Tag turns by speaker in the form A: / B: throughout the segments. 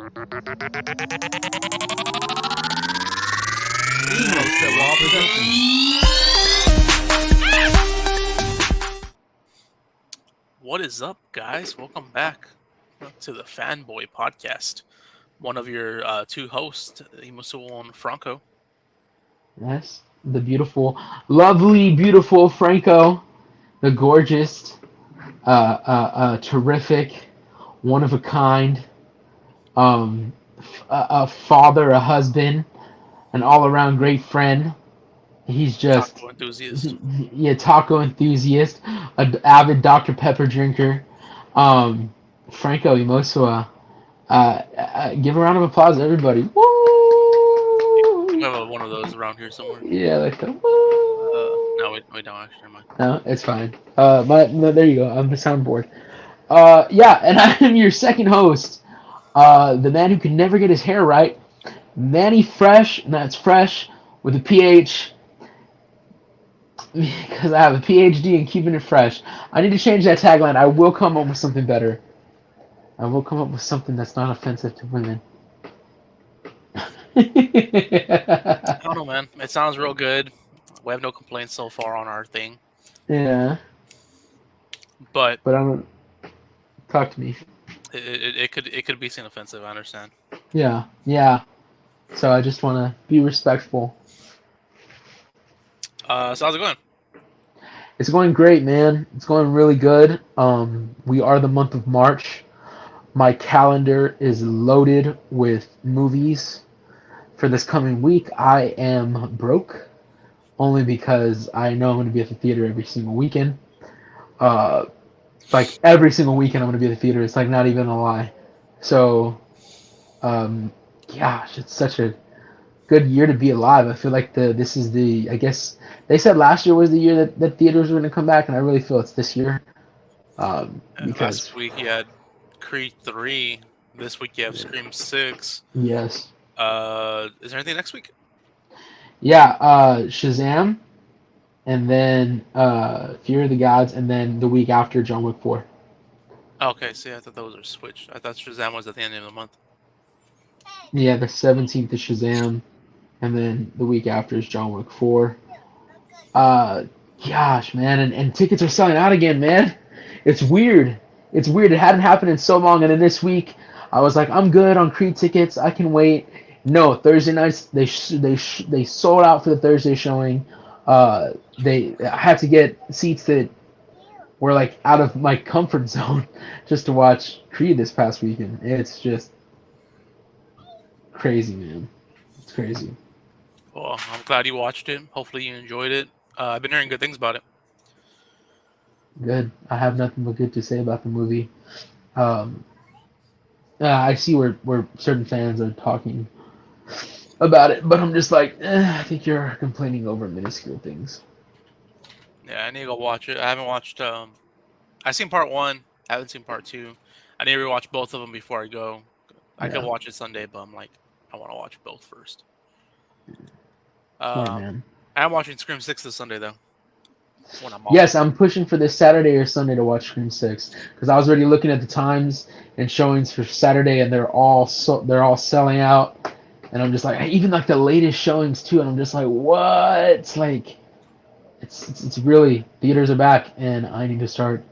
A: What is up, guys? Welcome back to the Fanboy podcast. One of your two hosts, Imusu and Franco.
B: Yes, the beautiful, lovely, beautiful Franco, the gorgeous, terrific, one of a kind, a father, a husband, an all-around great friend. He's just
A: Taco enthusiast.
B: taco enthusiast, an avid Dr. Pepper drinker. Franco Imosua. Give a round of applause, everybody. Woo!
A: We have one of those around here somewhere.
B: Yeah, like the woo.
A: No, we don't actually. Never mind.
B: No, it's fine. No, there you go. I'm the soundboard. Yeah, and I'm your second host, the man who can never get his hair right, Manny Fresh, and that's fresh with a PH, because I have a PhD in keeping it fresh. I need to change that tagline. I will come up with something better. I will come up with something that's not offensive to women.
A: I don't know, man. It sounds real good. We have no complaints so far on our thing.
B: Yeah.
A: But
B: I don't. Talk to me.
A: It could be seen offensive. I understand.
B: Yeah. So I just want to be respectful.
A: So how's it going?
B: It's going great, man. It's going really good. We are the month of March. My calendar is loaded with movies for this coming week. I am broke, only because I know I'm going to be at the theater every single weekend. Like every single weekend I'm going to be at the theater. It's like not even a lie. So, gosh, it's such a good year to be alive. I feel like this is I guess they said last year was the year that theaters were going to come back, and I really feel it's this year. Because
A: last week you had Creed 3. This week you have Scream 6.
B: Yes.
A: Is there anything next week?
B: Yeah, Shazam, and then Fear of the Gods, and then the week after John Wick 4.
A: Okay, see, I thought those were switched. I thought Shazam was at the end of the month.
B: Yeah, the 17th is Shazam, and then the week after is John Wick 4. Gosh, man, and tickets are selling out again, man. It's weird. It hadn't happened in so long, and then this week I was like, I'm good on Creed tickets. I can wait. No, Thursday nights they sold out for the Thursday showing. I had to get seats that were like out of my comfort zone just to watch Creed this past weekend. It's just crazy, man. It's crazy.
A: Well, I'm glad you watched it. Hopefully you enjoyed it. I've been hearing good things about it.
B: Good. I have nothing but good to say about the movie. I see where certain fans are talking about it, but I'm just like, I think you're complaining over minuscule things.
A: Yeah, I need to go watch it. I haven't watched. I've seen part 1. I haven't seen part 2. I need to rewatch both of them before I go. I could watch it Sunday, but I'm like, I want to watch both first.
B: Smart man.
A: I'm watching Scream 6 this Sunday though. When I'm off.
B: Yes, I'm pushing for this Saturday or Sunday to watch Scream 6 because I was already looking at the times and showings for Saturday, and they're all selling out. And I'm just like, even like the latest showings too, and I'm just like, what? Like, it's really, theaters are back, and I need to start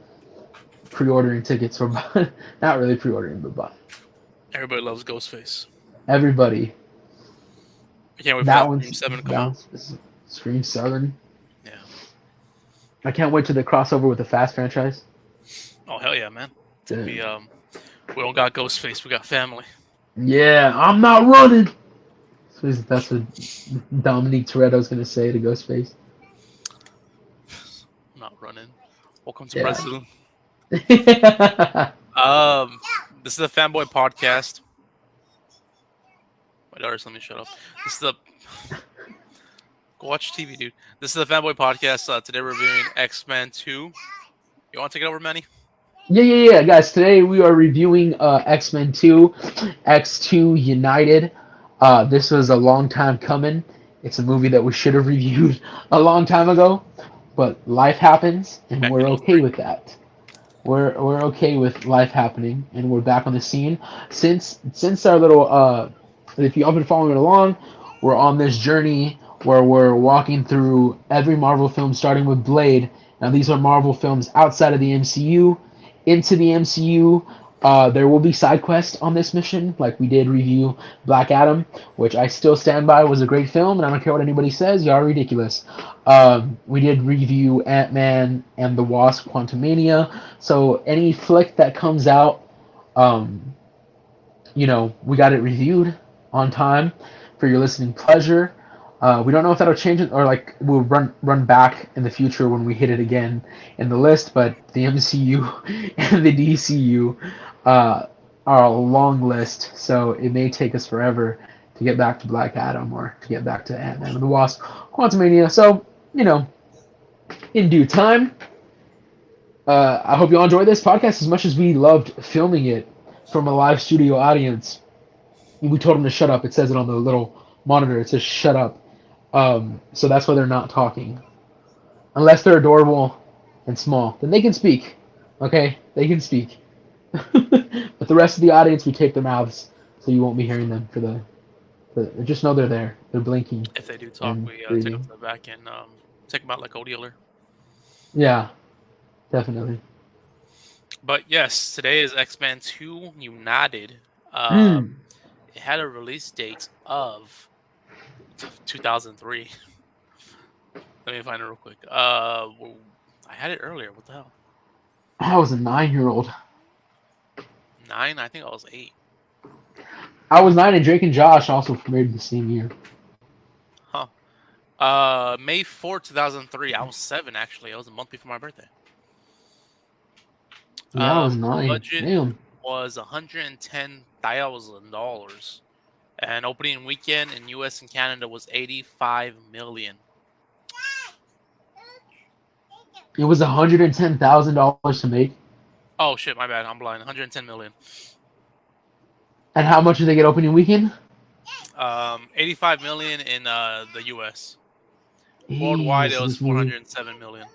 B: pre-ordering tickets, or not really pre-ordering, but buying.
A: Everybody loves Ghostface.
B: Everybody.
A: I can't wait for
B: That
A: Scream 7 to come out.
B: Scream 7.
A: Yeah.
B: I can't wait to the crossover with the Fast franchise.
A: Oh hell yeah, man! We don't got Ghostface, we got family.
B: Yeah, I'm not running. That's what Dominique Toretto's gonna say to Ghostface.
A: I'm not running. Welcome to Brazil. This is the Fanboy podcast. My daughter's let me shut up. This is the Go watch TV, dude. This is the Fanboy podcast. Today we're reviewing X-Men 2. You want to take it over, Manny?
B: Yeah, guys. Today we are reviewing X-Men 2, X-2 United. This was a long time coming. It's a movie that we should have reviewed a long time ago, but life happens, and we're okay with that. we're okay with life happening, and we're back on the scene. Since our little if you all been following along, we're on this journey where we're walking through every Marvel film, starting with Blade. Now these are Marvel films outside of the MCU, into the MCU. There will be side quests on this mission, like we did review Black Adam, which I still stand by was a great film, and I don't care what anybody says, y'all are ridiculous. We did review Ant-Man and the Wasp: Quantumania, so any flick that comes out, um, we got it reviewed on time for your listening pleasure. We don't know if that'll change it or like we'll run back in the future when we hit it again in the list, but the MCU and the DCU are a long list, so it may take us forever to get back to Black Adam or to get back to Ant-Man and the Wasp: Quantumania. So, in due time. I hope you all enjoy this podcast as much as we loved filming it from a live studio audience. We told them to shut up. It says it on the little monitor. It says shut up. So that's why they're not talking. Unless they're adorable and small. Then they can speak. Okay? They can speak. But the rest of the audience, we tape their mouths so you won't be hearing them just know they're there. They're blinking.
A: If they do talk, we take them to the back and take them out like a dealer.
B: Yeah, definitely.
A: But yes, today is X-Men 2 United. It had a release date of 2003. Let me find it real quick. I had it earlier. What the hell?
B: I was a 9-year-old.
A: 9? I think I was 8.
B: I was 9, and Drake and Josh also premiered the same year.
A: Huh. May 4, 2003. I was 7, actually. It was a month before my birthday.
B: Yeah, I was 9.
A: Budget
B: Damn.
A: was $110,000. And opening weekend in US and Canada was $85 million.
B: It was $110,000 to make.
A: Oh shit, my bad. I'm blind. 110 million.
B: And how much did they get opening weekend?
A: 85 million in the US. Worldwide, it was 407 million.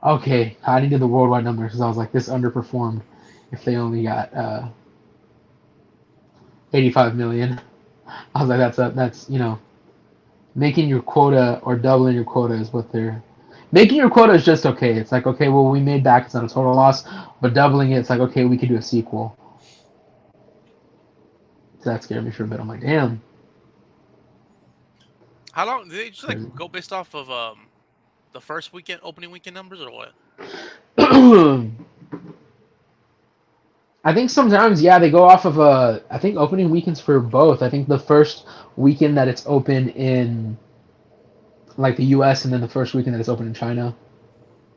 B: Okay, I needed the worldwide number because I was like, this underperformed if they only got 85 million. I was like, that's making your quota or doubling your quota is what they're making. Your quota is just okay. It's like, okay, well, we made back, it's not a total loss, but doubling it, it's like, okay, we could do a sequel. So that scared me for a bit. I'm like, damn.
A: How long did they just like go based off of the first weekend opening weekend numbers or what?
B: I think sometimes, yeah, they go off of I think opening weekends for both. I think the first weekend that it's open in like the U.S. and then the first weekend that it's open in China.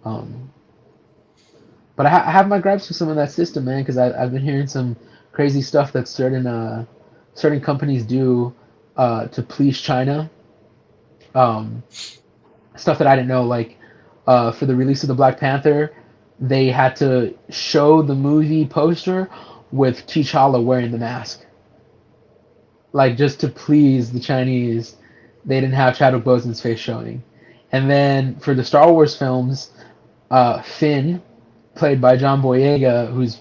B: But I have my gripes with some of that system, man, because I've been hearing some crazy stuff that certain companies do to please China. Stuff that I didn't know, like for the release of the Black Panther, they had to show the movie poster with T'Challa wearing the mask. Like, just to please the Chinese, they didn't have Chadwick Boseman's face showing. And then for the Star Wars films, Finn, played by John Boyega, who's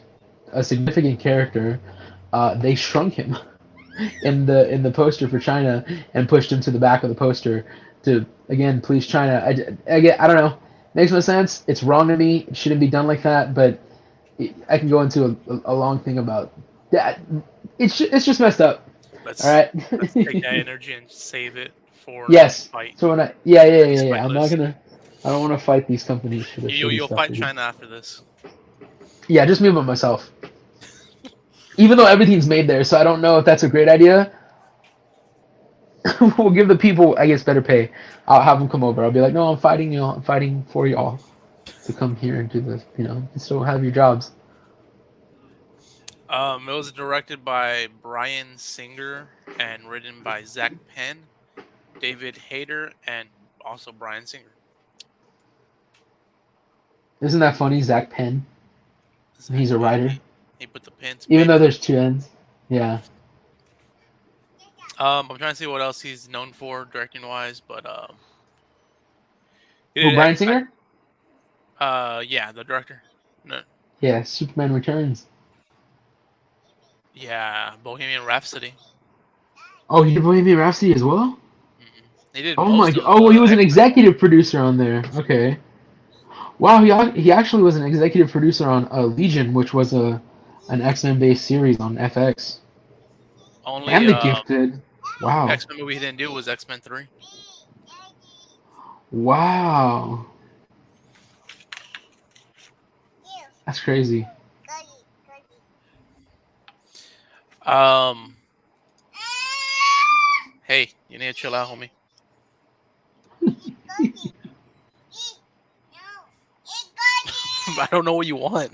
B: a significant character, they shrunk him in the poster for China and pushed him to the back of the poster to, again, please China. I don't know. Makes no sense. It's wrong to me. It shouldn't be done like that. But I can go into a long thing about that. It's just messed up. All right.
A: Let's take that energy and save it for
B: yes.
A: fight.
B: So when yeah. I'm not gonna. I don't want to fight these companies for the
A: You'll
B: stuff
A: fight China after this.
B: Yeah, just me by myself. Even though everything's made there, so I don't know if that's a great idea. We'll give the people, I guess, better pay. I'll have them come over. I'll be like, no, I'm fighting y'all. I'm fighting for y'all to come here and do this. Still have your jobs.
A: It was directed by Bryan Singer and written by Zach Penn, David Hayter, and also Bryan Singer.
B: Isn't that funny, Zach Penn? He's a writer.
A: He put the pen to
B: even though there's two ends. Yeah.
A: I'm trying to see what else he's known for directing wise, but
B: Bryan Singer?
A: Yeah, the director. No.
B: Yeah, Superman Returns.
A: Yeah, Bohemian Rhapsody.
B: Oh, he did Bohemian Rhapsody as well.
A: He did
B: Oh my!
A: most of
B: Oh, well, he was an
A: X Men.
B: executive producer on there. Okay. Wow, he actually was an executive producer on Legion, which was an X-Men based series on FX,
A: Only
B: and The Gifted. Wow.
A: X Men movie he didn't do was X Men 3.
B: Wow. That's crazy.
A: Um, hey, you need to chill out, homie. I don't know what you want.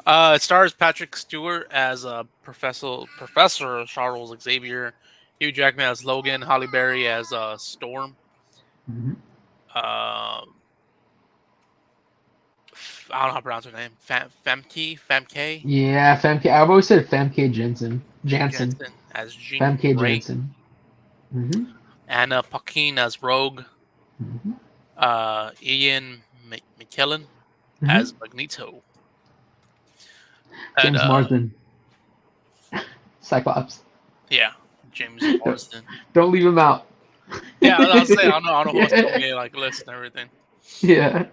A: It stars Patrick Stewart as Professor Charles Xavier, Hugh Jackman as Logan, Holly Berry as Storm.
B: Mhm.
A: Um, I don't know how to pronounce her name. Famke
B: Yeah, Femke. I've always said Femke Jensen. Jansen.
A: Jensen as Jean
B: Femke
A: Grey,
B: Jensen. Hmm.
A: Anna Paquin as Rogue,
B: Hmm.
A: Ian McKellen
B: Hmm.
A: as Magneto, and
B: James Marsden. Cyclops.
A: yeah, James Marsden.
B: Don't leave him out.
A: Yeah, I was saying I don't know who else to
B: Yeah.
A: be like list and everything.
B: Yeah.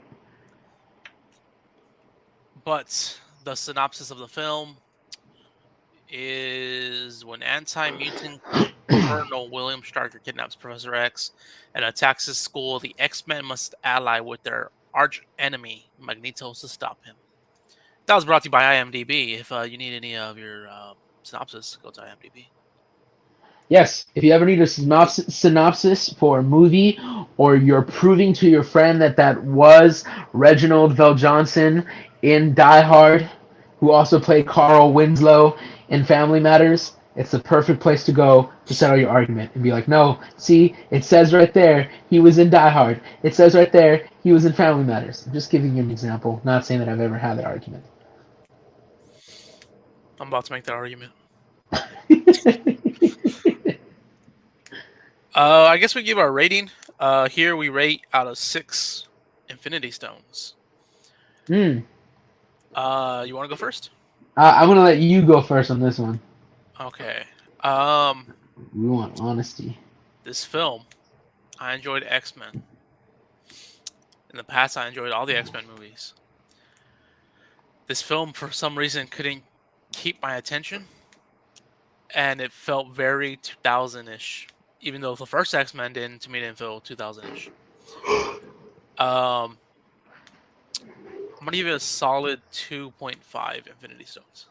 A: But the synopsis of the film is when anti-mutant Colonel William Stryker kidnaps Professor X and attacks his school, the X-Men must ally with their arch enemy, Magneto, to stop him. That was brought to you by IMDb. If you need any of your synopsis, go to IMDb.
B: Yes, if you ever need a synopsis for a movie, or you're proving to your friend that that was Reginald Vell Johnson in Die Hard, who also played Carl Winslow in Family Matters, it's the perfect place to go to settle your argument and be like, no, see, it says right there he was in Die Hard. It says right there he was in Family Matters. I'm just giving you an example, not saying that I've ever had that argument.
A: I'm about to make that argument. I guess we give our rating. Here we rate out of 6 Infinity Stones.
B: Hmm.
A: You want to go first?
B: I'm gonna let you go first on this one.
A: Okay.
B: We want honesty.
A: This film, I enjoyed X-Men. In the past, I enjoyed all the X-Men movies. This film, for some reason, couldn't keep my attention, and it felt very 2000-ish. Even though the first X-Men didn't, to me, didn't feel 2000-ish. I'm gonna give it a solid 2.5 Infinity Stones.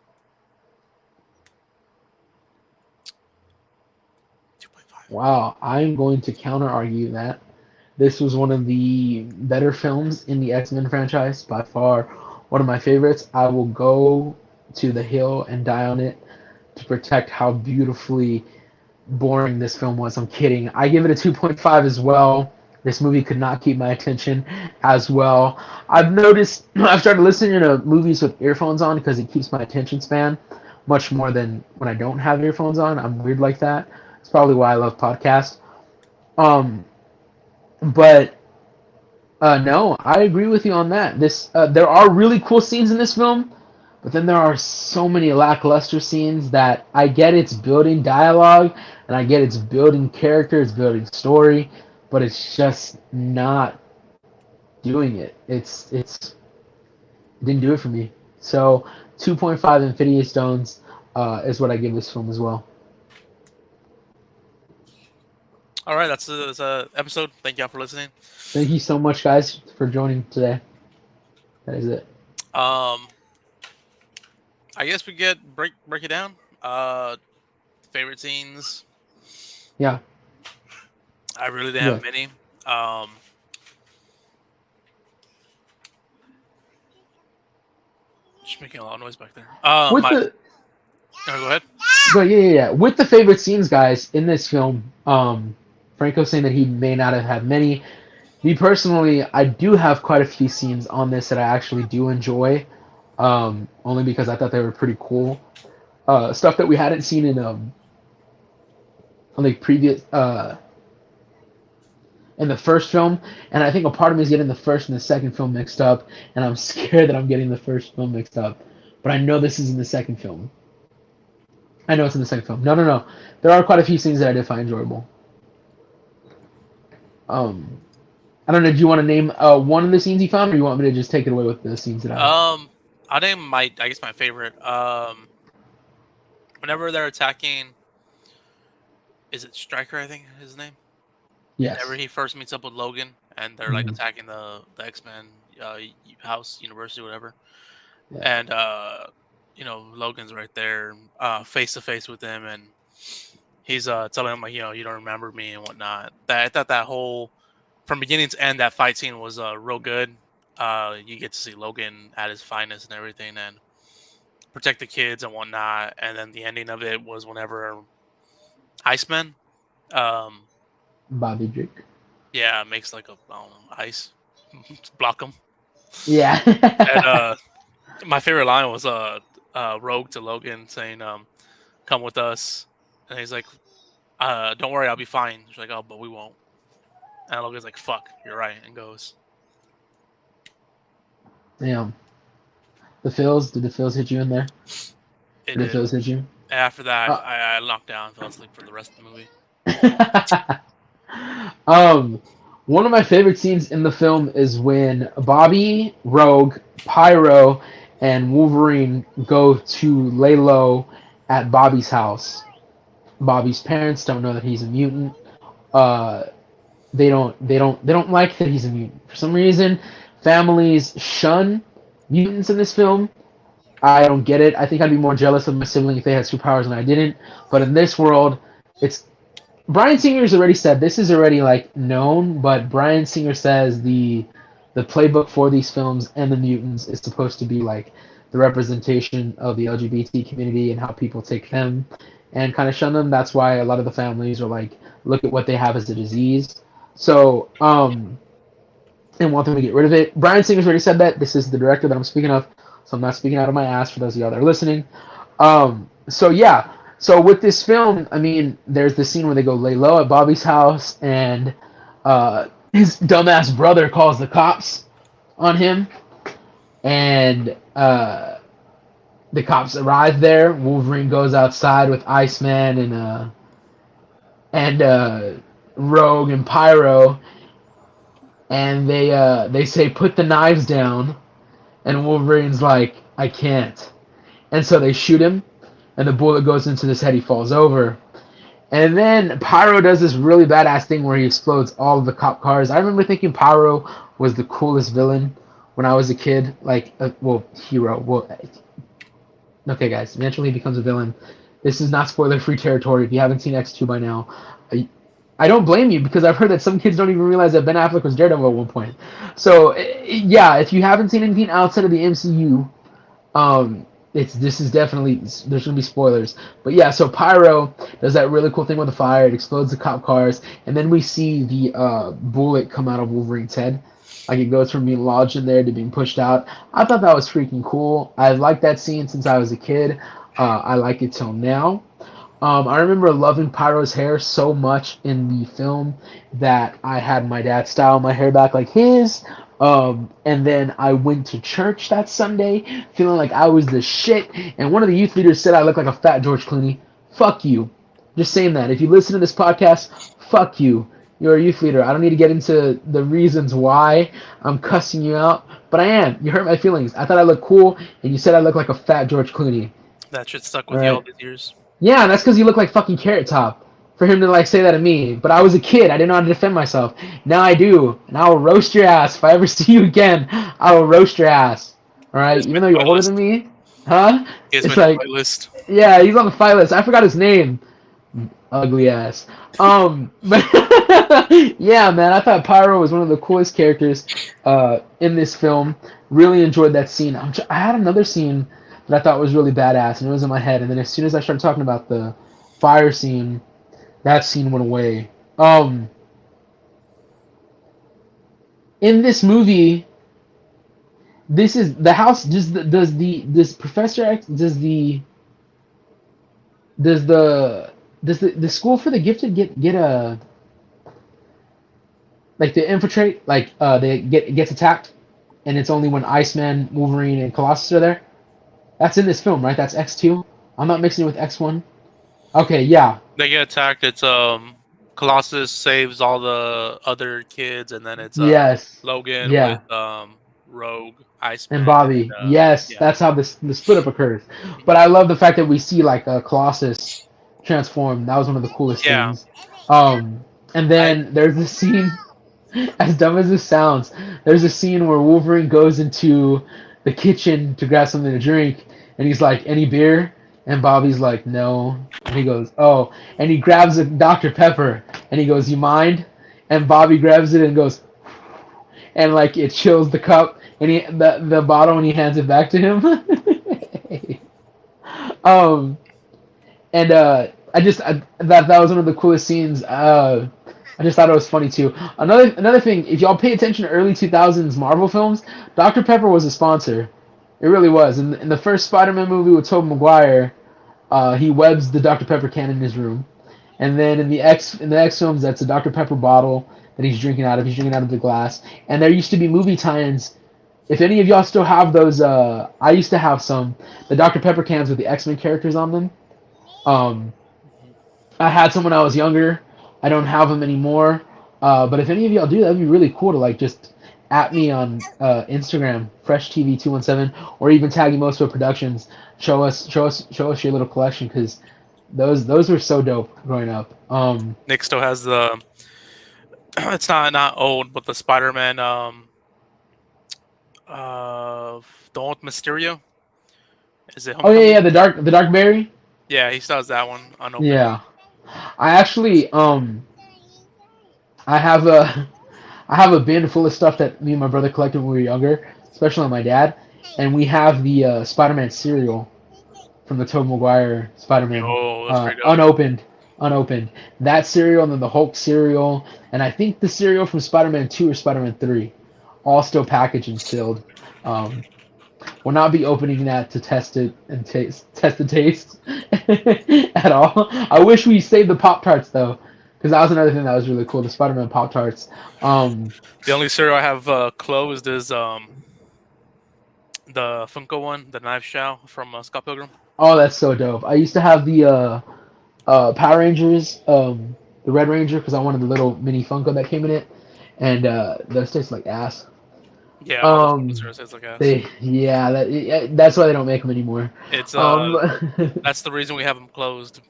A: 2.5.
B: Wow, I'm going to counter argue that this was one of the better films in the X-Men franchise, by far one of my favorites. I will go to the hill and die on it to protect how beautifully boring this film was. I'm kidding. I give it a 2.5 as well. This movie could not keep my attention as well. I've noticed I've started listening to movies with earphones on because it keeps my attention span much more than when I don't have earphones on. I'm weird like that. It's probably why I love podcasts. Um, but no, I agree with you on that. This there are really cool scenes in this film, but then there are so many lackluster scenes that I get it's building dialogue and I get it's building character, it's building story, but it's just not doing it. It didn't do it for me. So 2.5 Infinity Stones is what I give this film as well.
A: All right, that's a episode. Thank y'all for listening.
B: Thank you so much, guys, for joining today. That is it.
A: Um, I guess we get break it down. Favorite scenes.
B: Yeah.
A: I really didn't
B: Yeah.
A: have many. Just making a lot of noise back there.
B: With the
A: No, go ahead.
B: But yeah. With the favorite scenes, guys, in this film, Franco saying that he may not have had many. Me personally, I do have quite a few scenes on this that I actually do enjoy, only because I thought they were pretty cool. Stuff that we hadn't seen in like previous in the first film, and I think a part of me is getting the first and the second film mixed up, and I'm scared that I'm getting the first film mixed up. But I know this is in the second film. I know it's in the second film. No, no, no. There are quite a few scenes that I did find enjoyable. Um, I don't know. Do you want to name one of the scenes you found, or do you want me to just take it away with the scenes that I?
A: I name I guess my favorite. Whenever they're attacking, is it Stryker? I think his name. Whenever
B: Yes.
A: he first meets up with Logan, and they're like
B: Mhm.
A: attacking the X-Men house, university, whatever,
B: Yeah.
A: and Logan's right there, face to face with him, and he's telling him, like, you don't remember me and whatnot. That I thought that whole from beginning to end, that fight scene was real good. You get to see Logan at his finest and everything, and protect the kids and whatnot. And then the ending of it was whenever Iceman, um,
B: Bobby Drake.
A: yeah, makes like a I don't know, ice to block him.
B: Yeah.
A: And my favorite line was Rogue to Logan saying, "Come with us," and he's like, "Don't worry, I'll be fine." She's like, "Oh, but we won't." And Logan's like, "Fuck, you're right," and goes.
B: Damn. The feels. Did the feels hit you in there?
A: It
B: Did the
A: did.
B: feels hit you?
A: After that,
B: Uh,
A: I knocked down and fell asleep for the rest of the movie.
B: um, one of my favorite scenes in the film is when Bobby, Rogue, Pyro, and Wolverine go to lay low at Bobby's house. Bobby's parents don't know that he's a mutant. Uh, they don't like that he's a mutant. For some reason, families shun mutants in this film. I don't get it. I think I'd be more jealous of my sibling if they had superpowers and I didn't. But in this world, it's Brian Singer's already said this is already like known, but Brian Singer says the playbook for these films and the mutants is supposed to be like the representation of the LGBT community and how people take them and kind of shun them. That's why a lot of the families are like, look at what they have as a disease. So, and want them to get rid of it. Brian Singer's already said that. This is the director that I'm speaking of, so I'm not speaking out of my ass for those of y'all that are listening. So yeah, so with this film, I mean, there's the scene where they go lay low at Bobby's house, and his dumbass brother calls the cops on him, and the cops arrive there. Wolverine goes outside with Iceman and Rogue and Pyro, and they say put the knives down, and Wolverine's like, I can't, and so they shoot him, and the bullet goes into his head. He falls over. And then Pyro does this really badass thing where he explodes all of the cop cars. I remember thinking Pyro was the coolest villain when I was a kid. Like, hero. Well, okay, guys. Eventually he becomes a villain. This is not spoiler-free territory. If you haven't seen X-2 by now, I don't blame you because I've heard that some kids don't even realize that Ben Affleck was Daredevil at one point. So, yeah, if you haven't seen anything outside of the MCU, this is definitely there's gonna be spoilers, but yeah. So Pyro does that really cool thing with the fire. It explodes the cop cars, and then we see the bullet come out of Wolverine's head. Like it goes from being lodged in there to being pushed out. I thought that was freaking cool. I've liked that scene since I was a kid. I like it till now. I remember loving Pyro's hair so much in the film that I had my dad style my hair back like his. And then I went to church that Sunday feeling like I was the shit. And one of the youth leaders said I look like a fat George Clooney. Fuck you. Just saying that. If you listen to this podcast, fuck you. You're a youth leader. I don't need to get into the reasons why I'm cussing you out, but I am. You hurt my feelings. I thought I looked cool, and you said I look like a fat George Clooney.
A: That shit stuck
B: All
A: with you all
B: right.
A: these years.
B: Yeah, and that's because you look like fucking Carrot Top. For him to like say that to me, but I was a kid. I didn't know how to defend myself. Now I do, and I will roast your ass if I ever see you again. I will roast your ass. All right,
A: Here's my
B: even though you're
A: fight
B: older than
A: list.
B: me, huh?
A: Here's my
B: It's
A: new
B: like,
A: fight list.
B: yeah, he's on the fight list. I forgot his name. Ugly ass. But yeah, man, I thought Pyro was one of the coolest characters in this film. Really enjoyed that scene. I had another scene that I thought was really badass, and it was in my head. And then as soon as I started talking about the fire scene, that scene went away. In this movie, this is the house. Does Professor X does the does the school for the gifted get a like they infiltrate, like they gets attacked, and it's only when Iceman, Wolverine, and Colossus are there. That's in this film, right? That's X2. I'm not mixing it with X1. Okay, yeah,
A: They get attacked. It's Colossus saves all the other kids, and then it's
B: yes,
A: Logan with
B: yeah,
A: Rogue,
B: and
A: Iceman, and
B: Bobby. Yes,
A: yeah.
B: that's how the split up occurs. But
A: Mhm.
B: I love the fact that we see like Colossus transform. That was one of the coolest
A: Yeah.
B: things. Um, and
A: I
B: then there's this scene. As dumb as this sounds, there's a scene where Wolverine goes into the kitchen to grab something to drink, and he's like, "Any beer?" And Bobby's like, "No." And he goes, "Oh." And he grabs a Dr. Pepper, and he goes, "You mind?" And Bobby grabs it and goes, and like it chills the cup, and the bottle, and he hands it back to him. um, and that was one of the coolest scenes. I just thought it was funny too. Another thing, if y'all pay attention to early 2000s Marvel films, Dr. Pepper was a sponsor. It really was. In the first Spider-Man movie with Tobey Maguire, he webs the Dr. Pepper can in his room, and then in the X films, that's a Dr. Pepper bottle that he's drinking out of. He's drinking out of the glass. And there used to be movie tie-ins. If any of y'all still have those, I used to have some the Dr. Pepper cans with the X-Men characters on them. Um,
A: Mhm.
B: I had some when I was younger. I don't have them anymore. But if any of y'all do, that'd be really cool to like just at me on Instagram, FreshTV217, or even tag Emoso Productions. Show us your little collection because those were so dope growing up.
A: Nick still has the. It's not old, but the Spider-Man uh the one with Mysterio. Is it
B: Oh yeah, yeah,
A: Homecoming?
B: the dark berry.
A: Yeah, he still has that one unopened.
B: Yeah, I actually I have a I have a bin full of stuff that me and my brother collected when we were younger, especially my dad, and we have the Spider-Man cereal from the Tobey Maguire Spider-Man,
A: Oh, that's pretty dope.
B: unopened, unopened. That cereal and then the Hulk cereal, and I think the cereal from Spider-Man 2 or Spider-Man 3, all still packaged and sealed. Um, will not be opening that to test it and test the taste at all. I wish we saved the Pop Tarts though, because that was another thing that was really cool. The Spider-Man Pop Tarts.
A: The only cereal I have closed is the Funko one, the Knife Shao from Scott Pilgrim.
B: Oh, that's so dope. I used to have the Power Rangers, the Red Ranger, because I wanted the little mini Funko that came in it, and those taste like ass.
A: Yeah, all those Funko
B: Um,
A: cereals taste like ass.
B: that's why they don't make them anymore.
A: It's
B: Um,
A: that's the reason we have them closed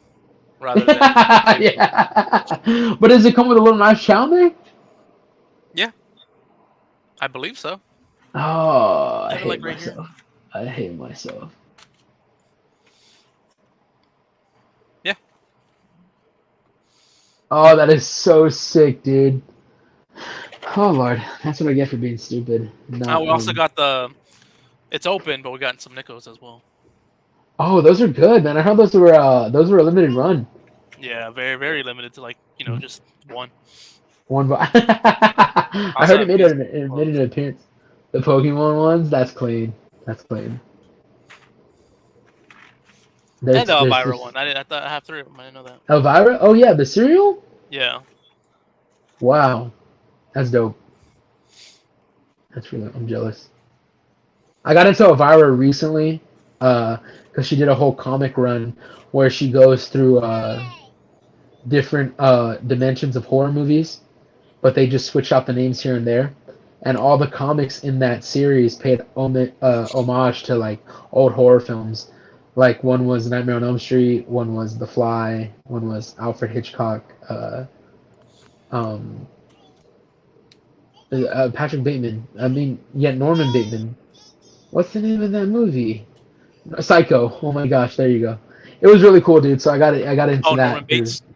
A: rather than saving them.
B: yeah, but does it come with a little nice chow there?
A: Yeah, I believe so.
B: Oh,
A: I
B: I
A: have it like
B: hate
A: right here.
B: myself. I hate myself.
A: Yeah.
B: Oh, that is so sick, dude. Oh Lord, that's what I get for being stupid. Not
A: We also got the. It's open, but we got some Nickos as well.
B: Oh, those are good, man. I heard those were a limited run.
A: Yeah, very very limited to like just one.
B: One, I
A: Also
B: heard it
A: have
B: made
A: these
B: it made
A: closed.
B: an appearance. The Pokemon ones, that's clean. That's clean.
A: And the
B: There's
A: Elvira
B: this
A: one. I thought I have three of them. I didn't know that.
B: Elvira. Oh yeah, the cereal.
A: Yeah.
B: Wow, that's dope. That's really. I'm jealous. I got into Elvira recently, because she did a whole comic run where she goes through different dimensions of horror movies, but they just switch out the names here and there. And all the comics in that series paid homage to like old horror films. Like one was Nightmare on Elm Street, one was The Fly, one was Alfred Hitchcock, um, Patrick Bateman. I mean, yeah, Norman Bateman. What's the name of that movie? Psycho. Oh my gosh, there you go. It was really cool, dude. So I got into
A: Oh,
B: that
A: Norman
B: because
A: Bates.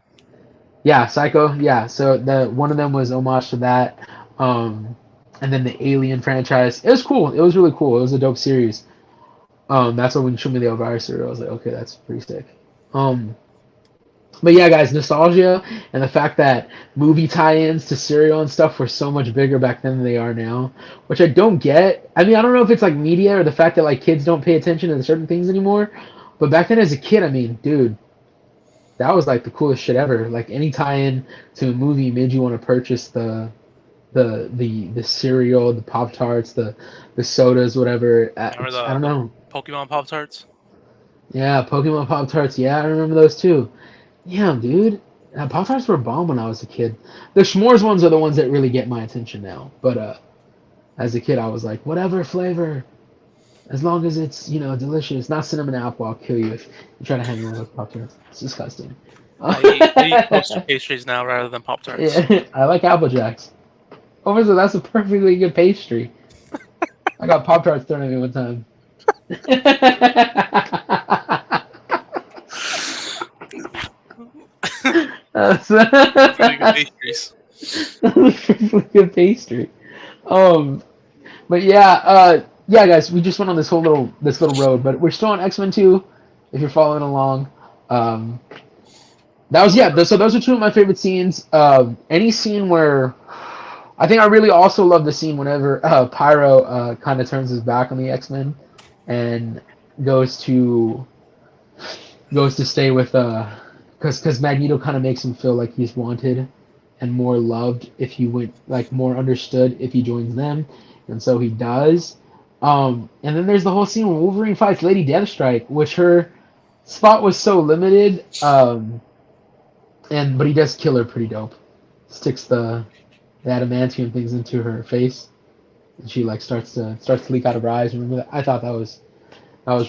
B: yeah, Psycho. Yeah, so the one of them was homage to that. Um, and then the Alien franchise. It was cool. It was really cool. It was a dope series. That's when you showed me the Elvira series. I was like, okay, that's pretty sick. Um, but yeah, guys, nostalgia and the fact that movie tie-ins to cereal and stuff were so much bigger back then than they are now, which I don't get. I mean, I don't know if it's like media or the fact that like kids don't pay attention to certain things anymore. But back then as a kid, I mean, dude, that was like the coolest shit ever. Like any tie-in to a movie made you want to purchase the the cereal, the Pop Tarts, the sodas, whatever.
A: Remember
B: I don't
A: the
B: know.
A: Pokemon Pop Tarts?
B: Yeah, Pokemon Pop Tarts. Yeah, I remember those too. Yeah, dude. Pop Tarts were a bomb when I was a kid. The s'mores ones are the ones that really get my attention now. But as a kid, I was like, whatever flavor, as long as it's delicious. Not cinnamon apple. I'll kill you if you try to hang me with those Pop Tarts. It's disgusting.
A: I eat toaster pastries now rather than Pop Tarts.
B: Yeah, I like Apple Jacks. Oh, so that's a perfectly good pastry. I got Pop Tarts thrown at me one time. That's
A: Really good pastries.
B: perfectly good pastry. Um, but yeah, yeah, guys, we just went on this little road, but we're still on X-Men 2. If you're following along, um, that was yeah. So those are two of my favorite scenes. Any scene where I think I really also love the scene whenever Pyro kind of turns his back on the X-Men and goes to stay with because Magneto kind of makes him feel like he's wanted and more loved if he went like more understood if he joins them, and so he does. And then there's the whole scene where Wolverine fights Lady Deathstrike, which her spot was so limited. But he does kill her pretty dope. Sticks the adamantium things into her face, and she like starts to leak out of her eyes. Remember that? I thought that was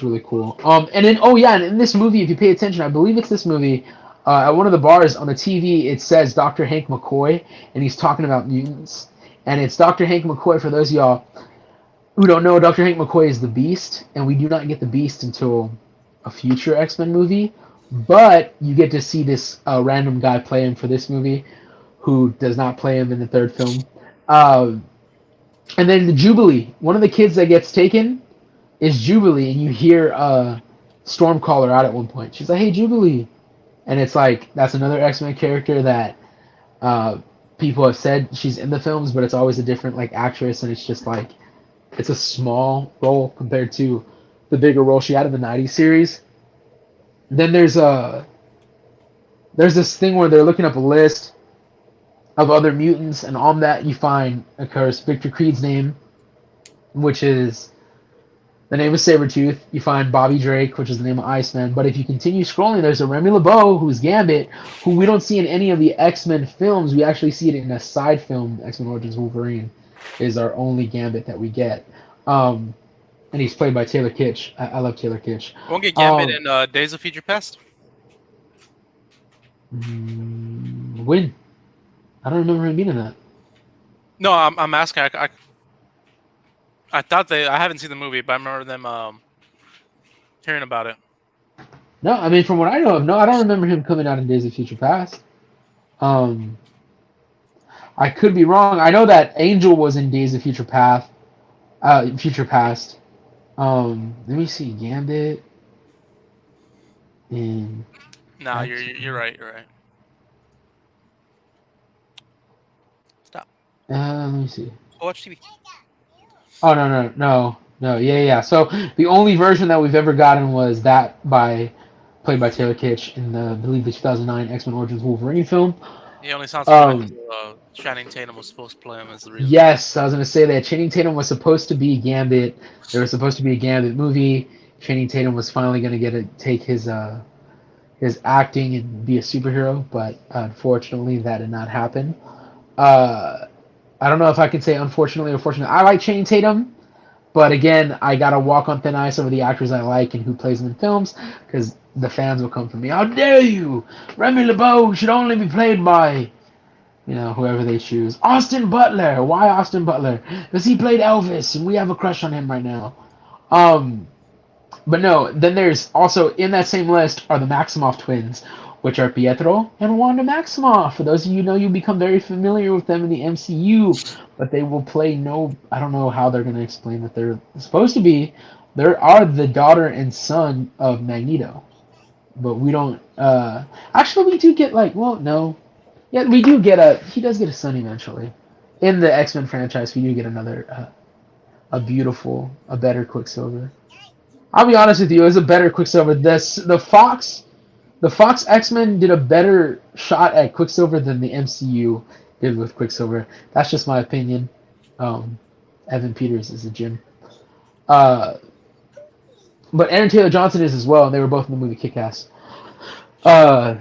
B: really cool. And then oh yeah, and in this movie, if you pay attention, I believe it's this movie. At one of the bars on the TV, it says Dr. Hank McCoy, and he's talking about mutants. And it's Dr. Hank McCoy. For those of y'all who don't know, Dr. Hank McCoy is the Beast, and we do not get the Beast until a future X-Men movie. But you get to see this random guy play him for this movie, who does not play him in the third film. And then the Jubilee, one of the kids that gets taken is Jubilee, and you hear Stormcaller out at one point. She's like, "Hey, Jubilee," and it's like that's another X-Men character that people have said she's in the films, but it's always a different like actress, and it's just like it's a small role compared to the bigger role she had in the '90s series. Then there's this thing where they're looking up a list of other mutants, and on that you find, of course, Victor Creed's name, which is the name of Sabretooth. You find Bobby Drake, which is the name of Iceman. But if you continue scrolling, there's a Remy LeBeau, who's Gambit, who we don't see in any of the X-Men films. We actually see it in a side film, X-Men Origins Wolverine, is our only Gambit that we get. And he's played by Taylor Kitsch. I love Taylor Kitsch.
A: Won't get Gambit in Days of Future Past?
B: When? I don't remember him being in that.
A: No, I'm asking. I thought I haven't seen the movie, but I remember them hearing about it.
B: No, I mean from what I know of, no, I don't remember him coming out in Days of Future Past. I could be wrong. I know that Angel was in Days of Future Past. Future Past. Let me see, Gambit. And
A: No, you're right. You're right. Stop.
B: let me see.
A: Go watch TV.
B: Oh no. Yeah. So the only version that we've ever gotten was that played by Taylor Kitsch in I believe the 2009 X-Men Origins Wolverine film.
A: He only sounds familiar. Channing Tatum was supposed to play him as the reason.
B: Yes, I was gonna say that Channing Tatum was supposed to be Gambit. There was supposed to be a Gambit movie. Channing Tatum was finally gonna take his acting and be a superhero, but unfortunately that did not happen. I don't know if I can say unfortunately or fortunately. I like Channing Tatum, but again, I gotta walk on thin ice over the actors I like and who plays them in films, because the fans will come for me. How dare you? Remy LeBeau should only be played by, whoever they choose. Austin Butler. Why Austin Butler? Because he played Elvis, and we have a crush on him right now. But no, then there's also, in that same list, are the Maximoff twins, which are Pietro and Wanda Maximoff. For those of you who know, you become very familiar with them in the MCU, but they will play I don't know how they're going to explain that they're supposed to be. They are the daughter and son of Magneto. But we don't, actually we do get no. Yeah, we do get he does get a son eventually. In the X-Men franchise, we do get another, a better Quicksilver. I'll be honest with you, it was a better Quicksilver. The Fox X-Men did a better shot at Quicksilver than the MCU did with Quicksilver. That's just my opinion. Um, Evan Peters is a gym. Uh, but Aaron Taylor Johnson is as well, and they were both in the movie Kick-Ass. Uh,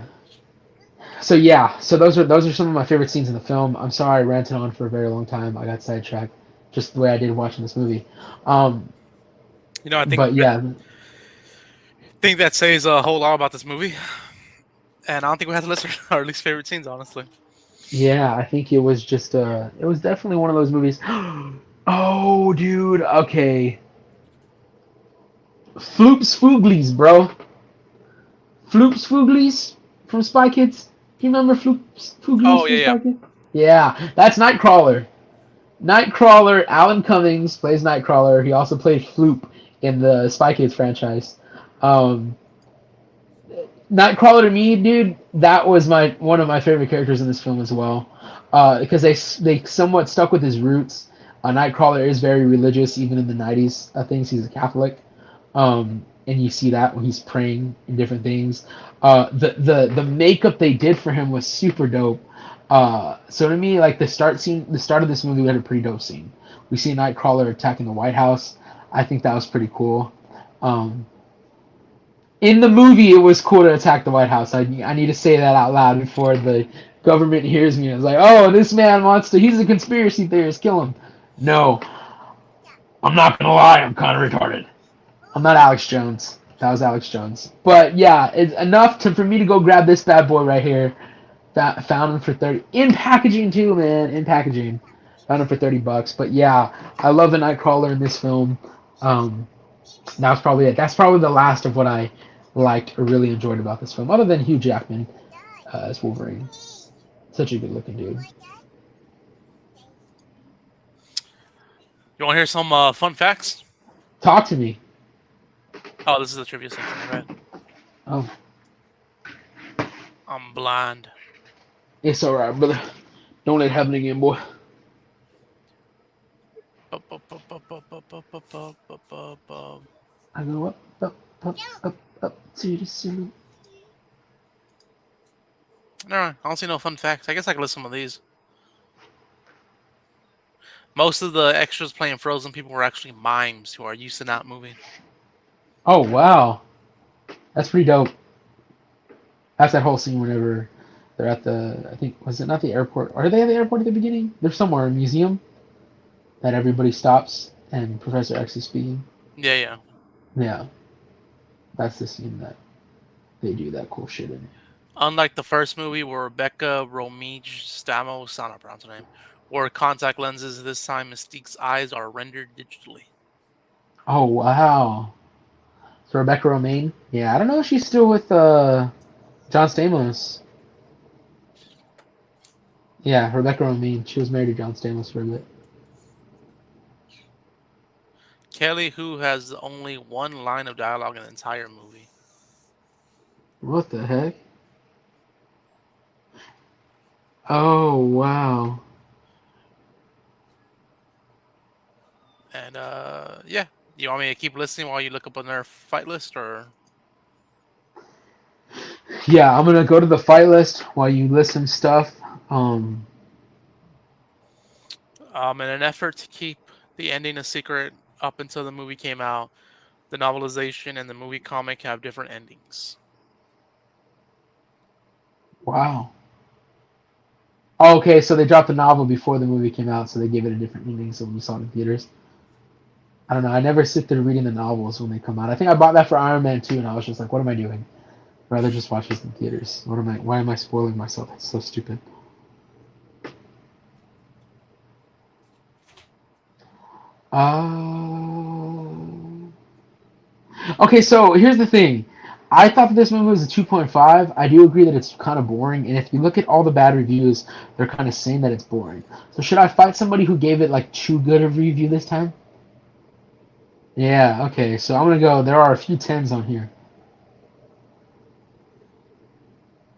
B: so yeah, so those are some of my favorite scenes in the film. I'm sorry I ranted on for a very long time. I got sidetracked, just the way I did watching this movie. Um,
A: You know,
B: but yeah,
A: think that says a whole lot about this movie, and I don't think we have to list our least favorite scenes, honestly.
B: yeah, I think it was just it was definitely one of those movies. Oh, dude, okay, Floops Fooglies, bro. Floops Fooglies from Spy Kids. Do you remember Floops Fooglies
A: Oh
B: from
A: yeah, yeah.
B: Spy Kids? Yeah, that's Nightcrawler. Nightcrawler, Alan Cummings plays Nightcrawler. He also played Floop in the Spy Kids franchise. Um, Nightcrawler to me, dude, that was my one of my favorite characters in this film as well, because they somewhat stuck with his roots. Nightcrawler is very religious, even in the '90s. Things he's a Catholic, and you see that when he's praying and different things. The makeup they did for him was super dope. So to me, like the start of this movie, we had a pretty dope scene. We see Nightcrawler attacking the White House. I think that was pretty cool. Um, in the movie, it was cool to attack the White House. I need to say that out loud before the government hears me. It's like, oh, this man wants to. He's a conspiracy theorist. Kill him. No, I'm not gonna lie. I'm kind of retarded. I'm not Alex Jones. That was Alex Jones. But yeah, it's enough to for me to go grab this bad boy right here. Found him for 30 in packaging too, man. In packaging, found him for $30. But yeah, I love the Nightcrawler in this film. Um, that's probably it. That's probably the last of what I liked or really enjoyed about this film, other than Hugh Jackman as Wolverine. Such a good looking dude.
A: You want to hear some fun facts?
B: Talk to me.
A: Oh, this is the trivia section. My bad.
B: Oh,
A: I'm blind.
B: it's alright, brother. Don't let it happen again, boy. I go up to the ceiling.
A: No, I don't see no fun facts. I guess I can list some of these. Most of the extras playing Frozen people were actually mimes who are used to not moving.
B: Oh wow, that's pretty dope. That's that whole scene whenever they're at the. I think was it not the airport? Are they at the airport at the beginning? They're somewhere in a museum that everybody stops and Professor X is speaking.
A: Yeah, yeah.
B: Yeah, that's the scene that they do that cool shit in.
A: Unlike the first movie where Rebecca Romijn Stamos, I don't pronounce her name, wore contact lenses, this time Mystique's eyes are rendered digitally.
B: Oh wow. So Rebecca Romaine? Yeah, I don't know if she's still with John Stamos. Yeah, Rebecca Romaine. She was married to John Stamos for a bit.
A: Kelly, who has only one line of dialogue in the entire movie.
B: What the heck? Oh wow.
A: And yeah. You want me to keep listening while you look up on their fight list, or
B: Yeah, I'm gonna go to the fight list while you list some stuff. Um,
A: in an effort to keep the ending a secret up until the movie came out, the novelization and the movie comic have different endings.
B: wow. Okay, so they dropped the novel before the movie came out, so they gave it a different ending. So when you saw it in theaters, I don't know. I never sit there reading the novels when they come out. I think I bought that for Iron Man 2, and I was just like, what am I doing? I'd rather just watch this in theaters. What am I? Why am I spoiling myself? That's so stupid. Uh, okay, so here's the thing. I thought that this movie was a 2.5. I do agree that it's kind of boring, and if you look at all the bad reviews, they're kind of saying that it's boring. So should I fight somebody who gave it like too good of a review this time? Yeah, okay. So I'm gonna go. There are a few tens on here.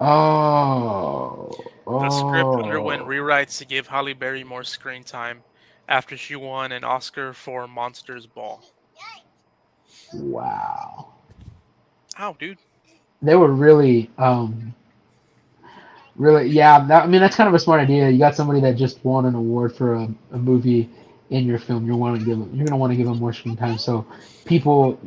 B: Oh,
A: The script underwent
B: oh,
A: rewrites to give Halle Berry more screen time after she won an Oscar for Monsters Ball.
B: wow.
A: Ow, dude.
B: They were really Really, yeah. That, I mean, that's kind of a smart idea. You got somebody that just won an award for a movie in your film. You're gonna want to give them more screen time. So people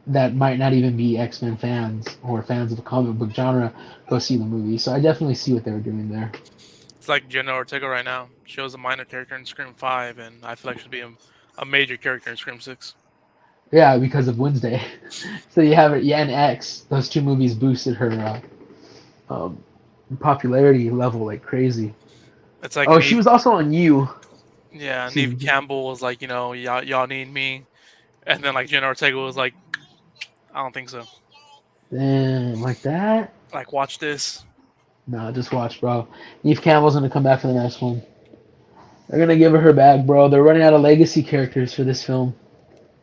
B: that might not even be X-Men fans or fans of the comic book genre go see the movie. So I definitely see what they were doing there.
A: It's like Jenna Ortega right now. She was a minor character in Scream 5, and I feel like she'll be a major character in Scream 6.
B: Yeah, because of Wednesday. So you have it. Yeah, and X. Those two movies boosted her um, popularity level like crazy.
A: It's like
B: Oh, she
A: Neve,
B: was also on You
A: yeah, Neve
B: season 2.
A: Campbell was like, y'all need me, and then like Jenna Ortega was like, I don't think so.
B: Damn, like that?
A: Like, watch this.
B: Nah, just watch, bro. Neve Campbell's gonna come back for the next one. They're gonna give her her back, bro. They're running out of legacy characters for this film.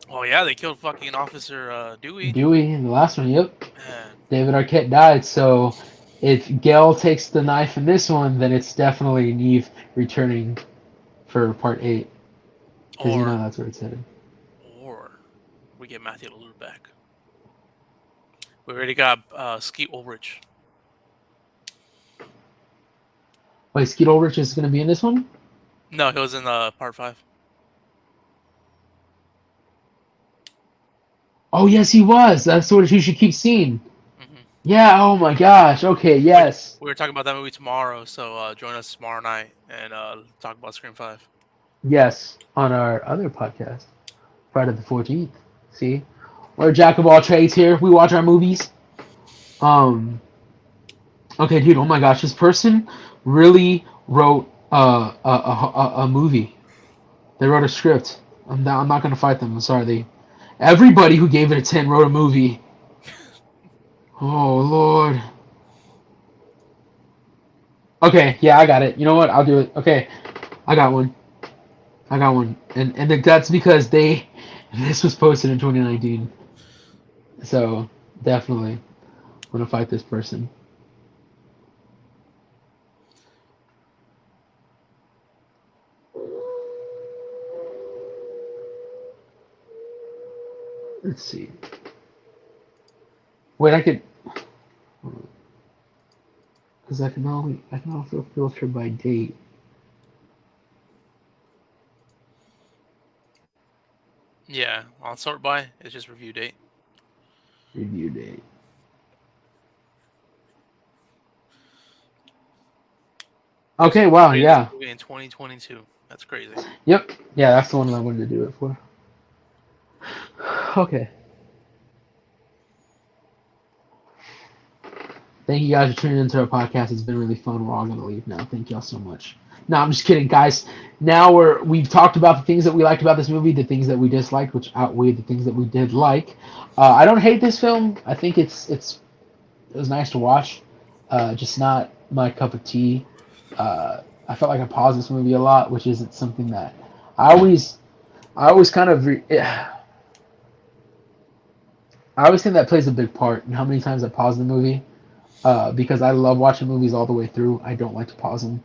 A: Oh yeah, they killed fucking Officer Dewey.
B: Dewey in the last one, yep.
A: Man.
B: David Arquette died, so if Gale takes the knife in this one, then it's definitely Neve returning for part 8. Because you know
A: Or
B: that's where it's headed.
A: or we get Matthew Lillard back. We already got Skeet Ulrich.
B: Wait, Skeet Ulrich is gonna be in this one?
A: No, he was in part 5.
B: Oh yes, he was. That's what you should keep seeing.
A: Hmm.
B: Yeah. Oh my gosh. Okay.
A: Wait,
B: Yes.
A: we were talking about that movie tomorrow, so join us tomorrow night and talk about Scream 5.
B: Yes. On our other podcast, Friday the 14th. See, we're a jack of all trades here. We watch our movies. Um. Okay, dude. Oh my gosh, this person really wrote a movie. They wrote a script. I'm not gonna fight them. I'm sorry. Everybody who gave it a 10 wrote a movie. Oh Lord. Okay, yeah, I got it. You know what? I'll do it. Okay, I got one. I got one, and that's because this was posted in 2019. So definitely, I'm gonna fight this person. Let's see. Wait, I could, because I can also filter by date.
A: Yeah, on sort by, it's just review date.
B: Review date. Okay, wow,
A: Rated this
B: yeah.
A: movie in 2022. That's crazy.
B: Yep. Yeah, that's the one I wanted to do it for. Okay. Thank you guys for tuning into our podcast. It's been really fun. We're all gonna leave now. Thank y'all so much. No, I'm just kidding, guys. Now we've talked about the things that we liked about this movie, the things that we disliked, which outweighed the things that we did like. I don't hate this film. I think it was nice to watch. Just not my cup of tea. I felt like I paused this movie a lot, which isn't something that I always I always kind of I always think that plays a big part in how many times I pause the movie. Because I love watching movies all the way through. I don't like to pause them.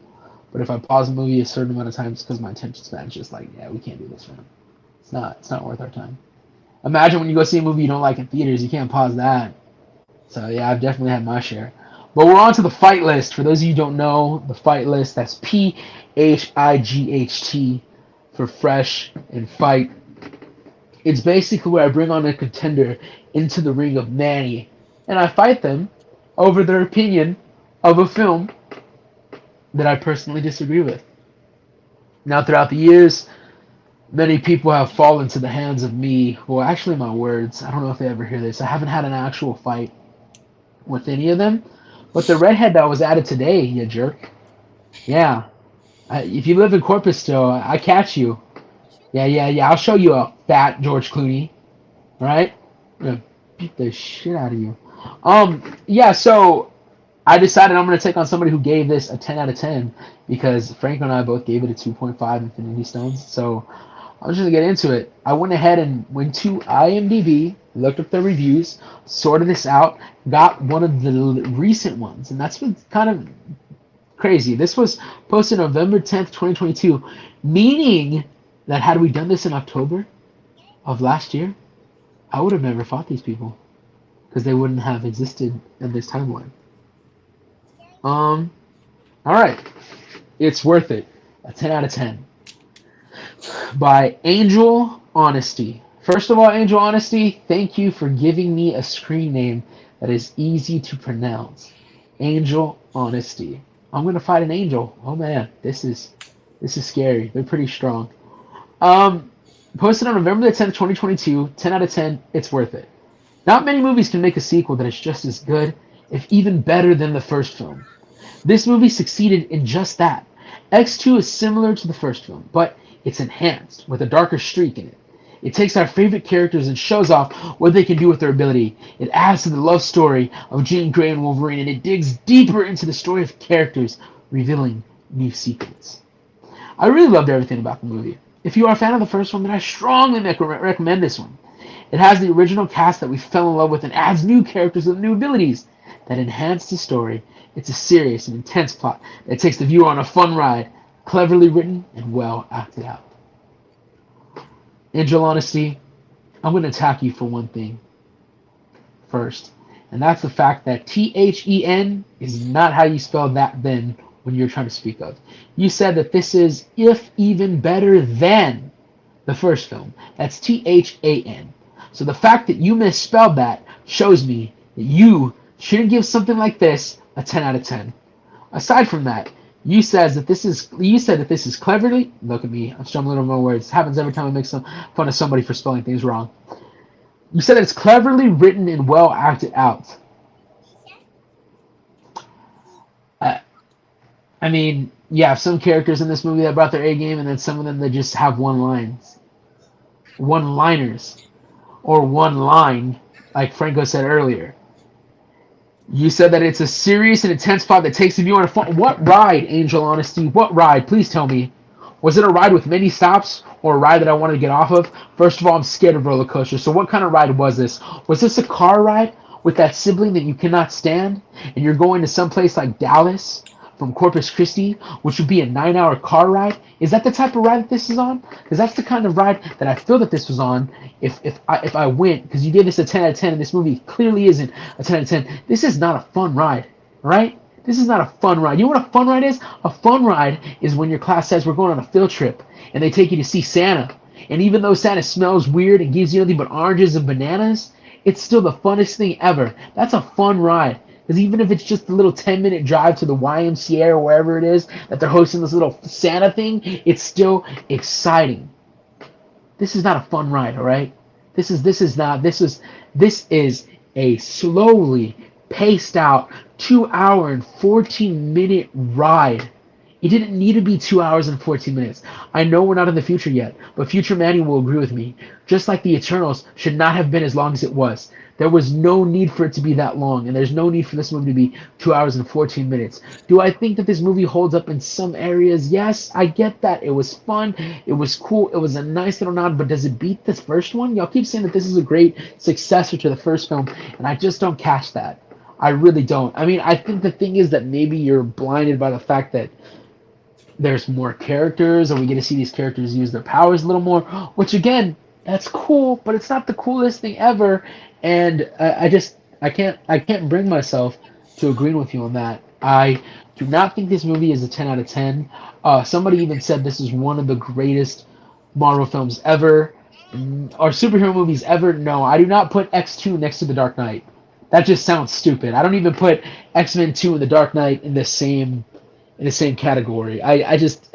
B: But if I pause a movie a certain amount of times, because my attention span is just like, yeah, we can't do this, man. It's not worth our time. Imagine when you go see a movie you don't like in theaters, you can't pause that. So yeah, I've definitely had my share. But we're on to the fight list. For those of you who don't know, the fight list, that's PHIGHT for fresh and fight. It's basically where I bring on a contender into the ring of Manny, and I fight them over their opinion of a film that I personally disagree with. Now, throughout the years, many people have fallen to the hands of me. Well, actually, my words. I don't know if they ever hear this. I haven't had an actual fight with any of them. But the redhead that was added today, you jerk. Yeah. If you live in Corpus still, I catch you. Yeah. I'll show you a fat George Clooney. Right? I'm gonna beat the shit out of you. Yeah, so I decided I'm going to take on somebody who gave this a 10 out of 10 because Frank and I both gave it a 2.5 Infinity Stones. So I'm just going to get into it. I went ahead and went to IMDb, looked up the reviews, sorted this out, got one of the recent ones, and that's what's kind of crazy. This was posted November 10th, 2022, meaning that had we done this in October of last year, I would have never fought these people because they wouldn't have existed in this timeline. Um, All right, it's worth it. A 10 out of 10 by Angel Honesty. First of all, Angel Honesty, thank you for giving me a screen name that is easy to pronounce. Angel Honesty. I'm gonna fight an angel. Oh man, this is scary. They're pretty strong. Um, Posted on November the 10th, 2022. 10 out of 10. It's worth it. Not many movies can make a sequel that is just as good, if even better than the first film. This movie succeeded in just that. X-2 is similar to the first film, but it's enhanced with a darker streak in it. It takes our favorite characters and shows off what they can do with their ability. It adds to the love story of Jean Grey and Wolverine, and it digs deeper into the story of characters, revealing new secrets. I really loved everything about the movie. If you are a fan of the first one, then I strongly recommend this one. It has the original cast that we fell in love with and adds new characters with new abilities that enhance the story. It's a serious and intense plot that takes the viewer on a fun ride, cleverly written and well acted out. Angel Honesty, I'm going to attack you for one thing first, and that's the fact that THEN is not how you spell that then when you're trying to speak of. You said that this is if even better than the first film. That's THAN. So the fact that you misspelled that shows me that you shouldn't give something like this a 10 out of 10. Aside from that, you said that this is cleverly. Look at me, I'm stumbling over my words. It happens every time I make some fun of somebody for spelling things wrong. You said that it's cleverly written and well acted out. I, I mean, you have some characters in this movie that brought their A game, and then some of them that just have one liners, or one line, like Franco said earlier. You said that it's a serious and intense plot that takes you on a fun. What ride, Angel Honesty? What ride? Please tell me. Was it a ride with many stops or a ride that I wanted to get off of? First of all, I'm scared of roller coasters. So what kind of ride was this? Was this a car ride with that sibling that you cannot stand, and you're going to someplace like Dallas from Corpus Christi, which would be a 9-hour car ride? Is that the type of ride that this is on? Because that's the kind of ride that I feel that this was on if I went, because you gave this a 10 out of 10, and this movie clearly isn't a 10 out of 10. This is not a fun ride, right? This is not a fun ride. You know what a fun ride is? A fun ride is when your class says we're going on a field trip, and they take you to see Santa. And even though Santa smells weird and gives you nothing but oranges and bananas, it's still the funnest thing ever. That's a fun ride. Because even if it's just a little 10-minute drive to the YMCA or wherever it is that they're hosting this little Santa thing, it's still exciting. This is not a fun ride, all right? This is a slowly paced out 2 hour and 14-minute ride. It didn't need to be 2 hours and 14 minutes. I know we're not in the future yet, but future Manny will agree with me. Just like the Eternals should not have been as long as it was. There was no need for it to be that long, and there's no need for this movie to be 2 hours and 14 minutes. Do I think that this movie holds up in some areas? Yes, I get that. It was fun. It was cool. It was a nice little nod, but does it beat the first one? Y'all keep saying that this is a great successor to the first film, and I just don't catch that. I really don't. I mean, I think the thing is that maybe you're blinded by the fact that there's more characters, and we get to see these characters use their powers a little more, which again, that's cool, but it's not the coolest thing ever. And I can't bring myself to agreeing with you on that. I do not think this movie is a 10 out of 10. Somebody even said this is one of the greatest Marvel films ever, or superhero movies ever. No, I do not put X-2 next to The Dark Knight. That just sounds stupid. I don't even put X-Men 2 and The Dark Knight in the same category. I just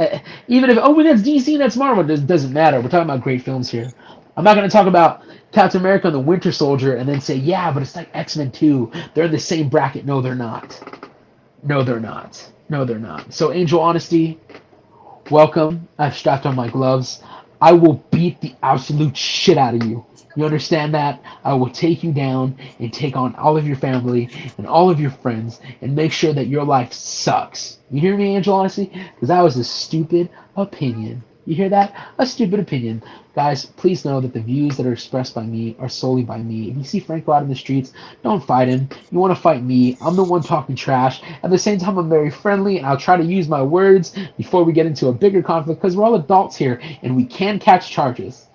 B: even if that's DC, that's Marvel, it doesn't matter. We're talking about great films here. I'm not going to talk about Captain America and the Winter Soldier and then say, yeah, but it's like X-Men 2. They're in the same bracket. No, they're not. No, they're not. No, they're not. So, Angel Honesty, welcome. I've strapped on my gloves. I will beat the absolute shit out of you. You understand that? I will take you down and take on all of your family and all of your friends and make sure that your life sucks. You hear me, Angel Honesty? Because that was a stupid opinion. You hear that? A stupid opinion. Guys, please know that the views that are expressed by me are solely by me. If you see Franco out in the streets, don't fight him. You want to fight me. I'm the one talking trash. At the same time, I'm very friendly, and I'll try to use my words before we get into a bigger conflict, because we're all adults here, and we can catch charges.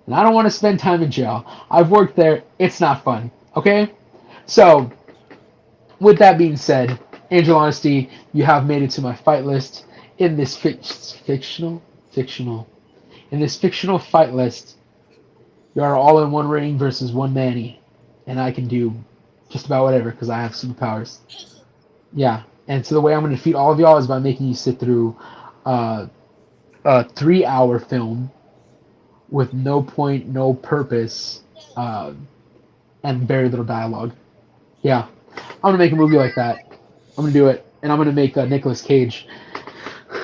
B: And I don't want to spend time in jail. I've worked there. It's not fun. Okay? So, with that being said, Angel Honesty, you have made it to my fight list in this fictional in this fictional fight list. You are all in one ring versus one Manny, and I can do just about whatever because I have superpowers. Yeah, and so the way I'm going to defeat all of y'all is by making you sit through uh, a 3 hour film with no point, no purpose, uh, and very little dialogue. Yeah, I'm gonna make a movie like that. I'm gonna do it, and I'm gonna make Nicolas Cage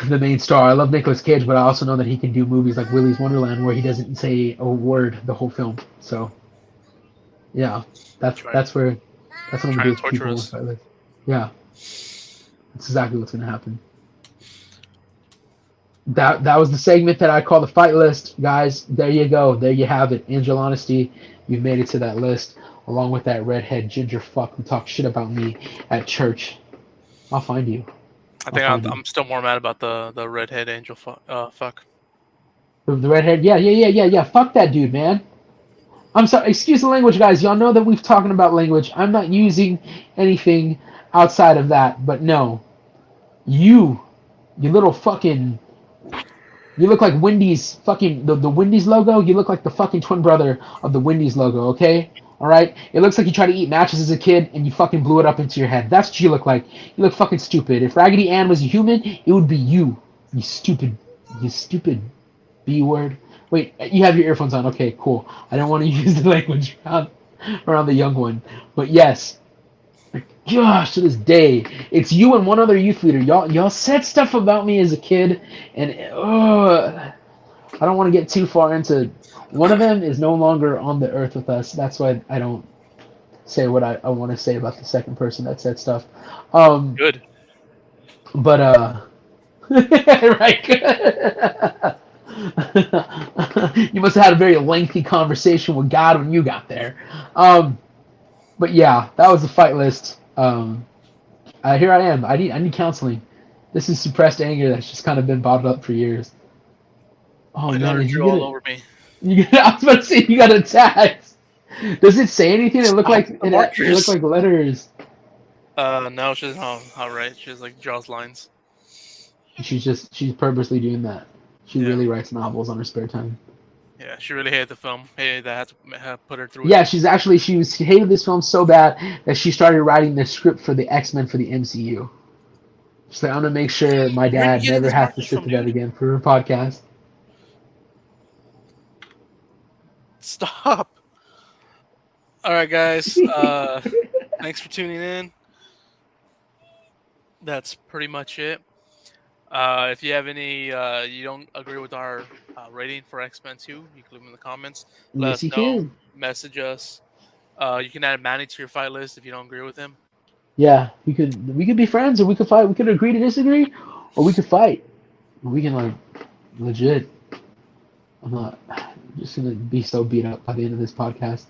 B: the main star. I love Nicolas Cage, but I also know that he can do movies like Willy's Wonderland where he doesn't say a word the whole film. So yeah, that's
A: Trying
B: that's where that's what I'm gonna
A: trying
B: do
A: to
B: with the
A: torture
B: people
A: us.
B: with Fight List. Yeah, that's exactly what's gonna happen. That was the segment that I call the fight list, guys. There you go. There you have it. Angel Honesty, you've made it to that list, along with that redhead ginger fuck who talked shit about me at church. I'll find you.
A: I
B: I'll
A: think
B: find you.
A: I'm still more mad about the redhead angel fuck.
B: The redhead, yeah. Fuck that dude, man. I'm sorry. Excuse the language, guys. Y'all know that we've talking about language. I'm not using anything outside of that. But no, you, you little fucking you look like Wendy's fucking the Wendy's logo. You look like the fucking twin brother of the Wendy's logo, okay? All right? It looks like you tried to eat matches as a kid and you fucking blew it up into your head. That's what you look like. You look fucking stupid. If Raggedy Ann was a human, it would be you. You stupid B word. Wait, you have your earphones on. Okay, cool. I don't want to use the language around the young one. But yes, gosh, to this day, it's you and one other youth leader. Y'all said stuff about me as a kid, and I don't want to get too far into. One of them is no longer on the earth with us. That's why I don't say what I want to say about the second person that said stuff. Um,
A: Good.
B: but right. You must have had a very lengthy conversation with God when you got there. But yeah, that was the fight list. Here I am. I need counseling. This is suppressed anger that's just kind of been bottled up for years. Oh
A: My
B: man,
A: daughter
B: did you
A: drew
B: get
A: all
B: it?
A: over me.
B: I was about to say you got attacked. Does it say anything? It looked
A: Stop
B: like
A: the
B: it looked
A: markers.
B: like letters.
A: No, she's all right. She's like draws lines.
B: She's purposely doing that. She
A: Yeah,
B: really writes novels on her spare time.
A: yeah. She really hated the film. Hated that I had to put her through it.
B: Yeah, she hated this film so bad that she started writing the script for the X-Men for the MCU. She's like, I'm gonna make sure my
A: Where are you
B: dad
A: getting
B: never
A: these
B: has to
A: markers
B: sit
A: from,
B: through that
A: dude?
B: again for her podcast.
A: Stop. All right, guys. Thanks for tuning in. That's pretty much it. If you have any, you don't agree with our rating for X-Men 2, you can leave them in the comments. Let
B: Yes,
A: us
B: he
A: know.
B: can.
A: Message us. You can add Manny to your fight list if you don't agree with him.
B: Yeah, we could be friends, or we could fight. We could agree to disagree, or we could fight. We can like legit. I'm not I'm just gonna be so beat up by the end of this podcast,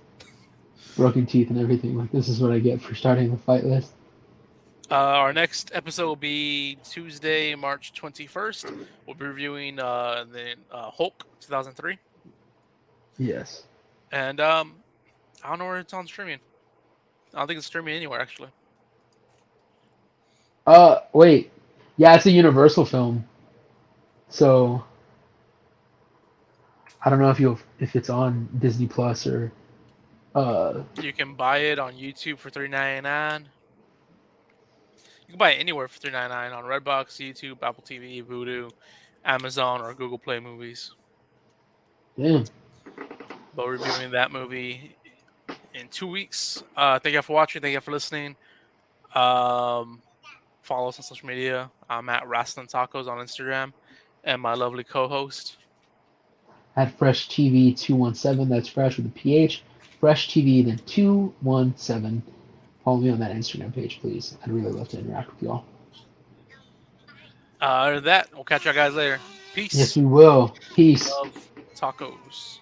B: broken teeth and everything. Like this is what I get for starting the fight list.
A: Our next episode will be Tuesday, March 21st. We'll be reviewing the Hulk 2003.
B: Yes.
A: And I don't know where it's on streaming. I don't think it's streaming anywhere, actually.
B: Wait. Yeah, it's a Universal film, so I don't know if it's on Disney Plus or uh.
A: You can buy it on YouTube for $3.99. You can buy it anywhere for $3.99 on Redbox, YouTube, Apple TV, Vudu, Amazon, or Google Play Movies.
B: Damn.
A: But we're reviewing that movie in 2 weeks. Thank you for watching. Thank you for listening. Follow us on social media. I'm at Wrestling Tacos on Instagram, and my lovely co-host.
B: At Fresh TV 217. That's Fresh with a PH. Fresh TV then 217. Follow me on that Instagram page, please. I'd really love to interact with y'all.
A: Other than that, we'll catch y'all guys later.
B: Yes,
A: Peace.
B: we will. Peace.
A: Love tacos.